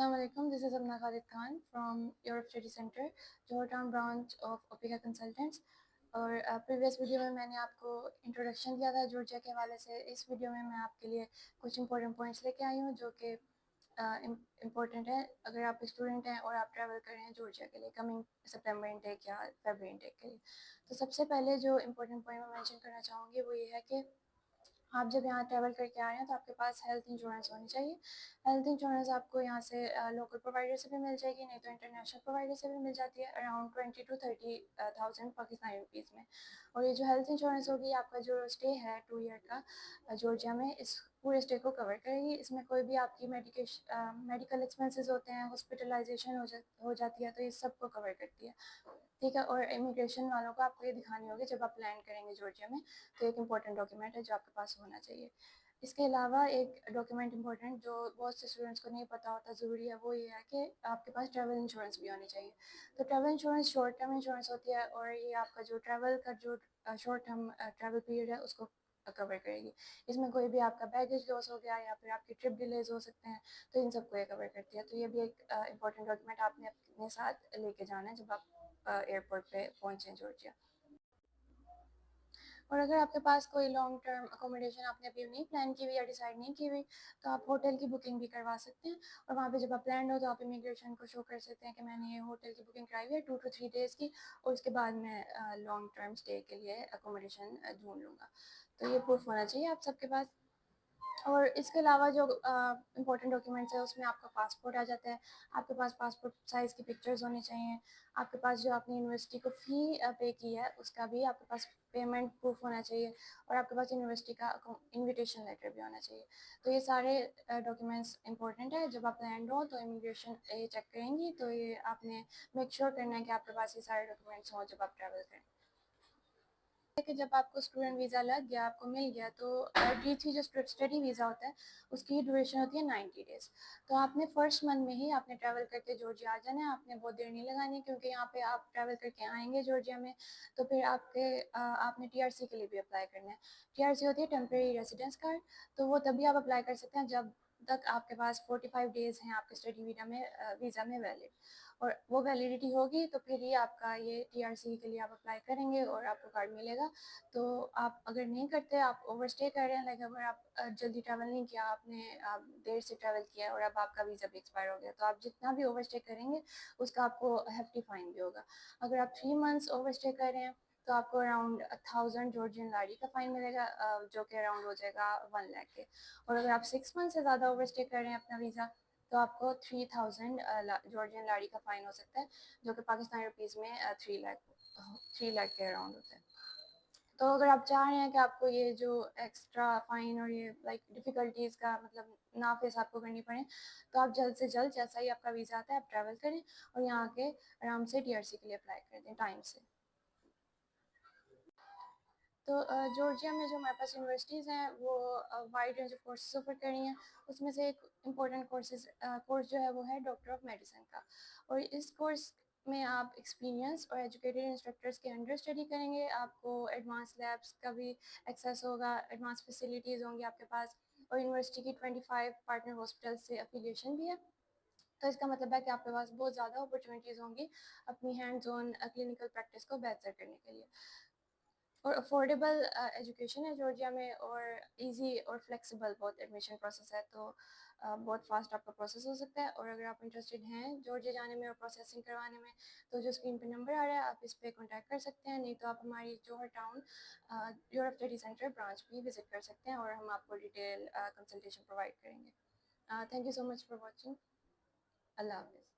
Assalamu alaikum. This is Abna Khalid Khan from Europe Study Center, Johor Town branch of Opika Consultants. اور previous video میں نے آپ کو introduction دیا تھا جورجیا کے حوالے سے. اس ویڈیو میں آپ کے لیے کچھ امپورٹنٹ پوائنٹس لے کے آئی ہوں جو کہ امپورٹنٹ ہے اگر آپ اسٹوڈنٹ ہیں اور آپ ٹریول کر رہے ہیں جورجیا کے لیے کمنگ سپٹمبر انٹیک یا فیبری انٹیک کے لیے. تو سب سے پہلے جو امپورٹنٹ پوائنٹ میں مینشن کرنا چاہوں گی وہ یہ ہے کہ آپ جب یہاں ٹریول کر کے آ رہے ہیں تو آپ کے پاس ہیلتھ انشورنس ہونی چاہیے. ہیلتھ انشورنس آپ کو یہاں سے لوکل پرووائڈر سے بھی مل جائے گی, نہیں تو انٹرنیشنل پرووائڈر سے بھی مل جاتی ہے اراؤنڈ 20,000 to 30,000 پاکستانی روپیز میں. اور یہ جو ہیلتھ انشورنس ہوگی آپ کا جو اسٹے ہے 2 ایئر کا جورجیا میں, اس پورے اسٹے کو کور کرے گی. اس میں کوئی بھی آپ کی میڈیکل ایکسپینسز ہوتے ہیں, ہاسپٹلائزیشن ہو جاتی ہے, تو یہ سب کو کور کرتی ہے. ٹھیک ہے. اور امیگریشن والوں کو آپ کو یہ دکھانی ہوگی جب آپ لینڈ کریں گے جورجیا میں, تو ایک امپورٹنٹ ڈاکیومنٹ ہے جو آپ کے پاس ہونا چاہیے. اس کے علاوہ ایک ڈاکیومنٹ امپورٹنٹ جو بہت سے اسٹوڈنٹس کو نہیں پتہ ہوتا ضروری ہے وہ یہ ہے کہ آپ کے پاس ٹریول انشورنس بھی ہونی چاہیے. تو travel insurance short term insurance ہوتی ہے اور یہ آپ کا جو ٹریول کا جو شارٹ ٹرم ٹریول پیریڈ ہے اس کو کور کرے گی. اس میں کوئی بھی آپ کا بیگیج لاس ہو گیا یا پھر آپ کی ٹرپ ڈیلیز ہو سکتے ہیں, تو ان سب کو یہ کور کرتی ہے. تو یہ بھی ایک امپورٹنٹ ڈاکیومنٹ آپ نے اپنے ساتھ لے کے جانا ہے جب آپ ایئرپورٹ پہ پہنچیں جورجیا. اور اگر آپ کے پاس کوئی لانگ ٹرم اکوموڈیشن آپ نے ابھی نہیں پلان کی ہوئی یا ڈیسائیڈ نہیں کی ہوئی, تو آپ ہوٹل کی بکنگ بھی کروا سکتے ہیں. اور وہاں پہ جب آپ لینڈ ہو تو آپ امیگریشن کو شو کر سکتے ہیں کہ میں نے یہ ہوٹل کی بکنگ کرائی ہوئی ہے 2 to 3 days کی, اور اس کے بعد میں لانگ ٹرم اسٹے کے لیے اکوموڈیشن ڈھونڈ لوں گا. تو یہ پروف ہونا چاہیے آپ سب کے پاس. اور اس کے علاوہ جو امپورٹنٹ ڈاکیومنٹس ہیں اس میں آپ کا پاسپورٹ آ جاتا ہے. آپ کے پاس پاسپورٹ سائز کی پکچرز ہونی چاہیے. آپ کے پاس جو آپ نے یونیورسٹی کو فی پے کی ہے اس کا بھی آپ کے پاس پیمنٹ پروف ہونا چاہیے. اور آپ کے پاس یونیورسٹی کا انویٹیشن لیٹر بھی ہونا چاہیے. تو یہ سارے ڈاکیومنٹس امپورٹنٹ ہے. جب آپ لینڈ ہو تو امیگریشن یہ چیک کریں گی, تو یہ آپ نے میک شیور کرنا ہے کہ آپ کے پاس یہ سارے ڈاکیومنٹس ہوں جب آپ ٹریول کریں. کہ جب آپ کو اسٹوڈنٹ ویزا لگ گیا, آپ کو مل گیا, تو D3 جو اسٹڈی ویزا ہوتا ہے اس کی ڈیوریشن ہوتی ہے 90 days. تو آپ نے فرسٹ منتھ میں ہی آپ نے ٹریول کر کے جورجیا آ جانا ہے. آپ نے بہت دیر نہیں لگانی کیونکہ یہاں پہ آپ ٹریول کر کے آئیں گے جورجیا میں تو پھر آپ نے TRC کے لیے بھی اپلائی کرنا ہے. TRC ہوتی ہے ٹیمپریری ریزیڈنس کارڈ. تو وہ تبھی آپ اپلائی کر سکتے ہیں جب تک آپ کے پاس 45 days ہیں آپ کے اسٹڈی ویزا میں ویلڈ, اور وہ ویلیڈیٹی ہوگی تو پھر ہی آپ کا یہ TRC کے لیے آپ اپلائی کریں گے اور آپ کو کارڈ ملے گا. تو آپ اگر نہیں کرتے, آپ اوور اسٹے کر رہے ہیں, لائک اگر آپ جلدی ٹریول نہیں کیا, آپ نے دیر سے ٹریول کیا اور اب آپ کا ویزا بھی ایکسپائر ہو گیا, تو آپ جتنا بھی اوور اسٹے کریں گے اس کا آپ کو ہیفٹی فائن بھی ہوگا. اگر آپ 3 months اوور اسٹے کر رہے ہیں تو آپ کو اراؤنڈ 1000 جورجین لاری کا فائن ملے گا, جو کہ اراؤنڈ ہو جائے گا 1 lakh کے. اور اگر آپ 6 months سے زیادہ اوور اسٹے کر رہے ہیں اپنا ویزا تو آپ کو 3000 جورجین لاری کا فائن ہو سکتا ہے, جو کہ پاکستانی روپیز میں 3 lakh کے اراؤنڈ ہوتا ہے. تو اگر آپ چاہ رہے ہیں کہ آپ کو یہ جو ایکسٹرا فائن اور یہ لائک ڈیفیکلٹیز کا مطلب نہ فیس آپ کو کرنی پڑے, تو آپ جلد سے جلد جیسا ہی آپ کا ویزا آتا ہے آپ ٹریول کریں اور یہاں آ کے آرام سے TRC کے لیے اپلائی کر دیں ٹائم سے. تو جورجیا میں جو ہمارے پاس یونیورسٹیز ہیں وہ wide range of courses offer کر رہی ہیں. اس میں سے ایک امپورٹنٹ کورس جو ہے وہ ہے ڈاکٹر آف میڈیسن کا. اور اس کورس میں آپ ایکسپیرینس اور ایجوکیٹڈ انسٹرکٹرس کے انڈر اسٹڈی کریں گے. آپ کو ایڈوانس لیبس کا بھی ایکسیس ہوگا, ایڈوانس فیسلٹیز ہوں گی آپ کے پاس, اور یونیورسٹی کی 25 پارٹنر ہاسپٹل سے افیلیشن بھی ہے. تو اس کا مطلب ہے کہ آپ کے پاس بہت زیادہ اپرچونیٹیز ہوں گی اپنی ہینڈز آن کلینکل پریکٹس کو بہتر کرنے کے لیے. اور افورڈیبل ایجوکیشن ہے جورجیا میں, اور ایزی اور فلیکسیبل بہت ایڈمیشن پروسیس ہے, تو بہت فاسٹ آپ کا پروسیس ہو سکتا ہے. اور اگر آپ انٹرسٹیڈ ہیں جورجیا جانے میں اور پروسیسنگ کروانے میں تو جو اسکرین پہ نمبر آ رہا ہے آپ اس پہ کانٹیکٹ کر سکتے ہیں, نہیں تو آپ ہماری Johar Town Europe study centre branch بھی وزٹ کر سکتے ہیں اور ہم آپ کو ڈیٹیل کنسلٹیشن پرووائڈ کریں گے. Thank you so much for watching. اللہ حافظ.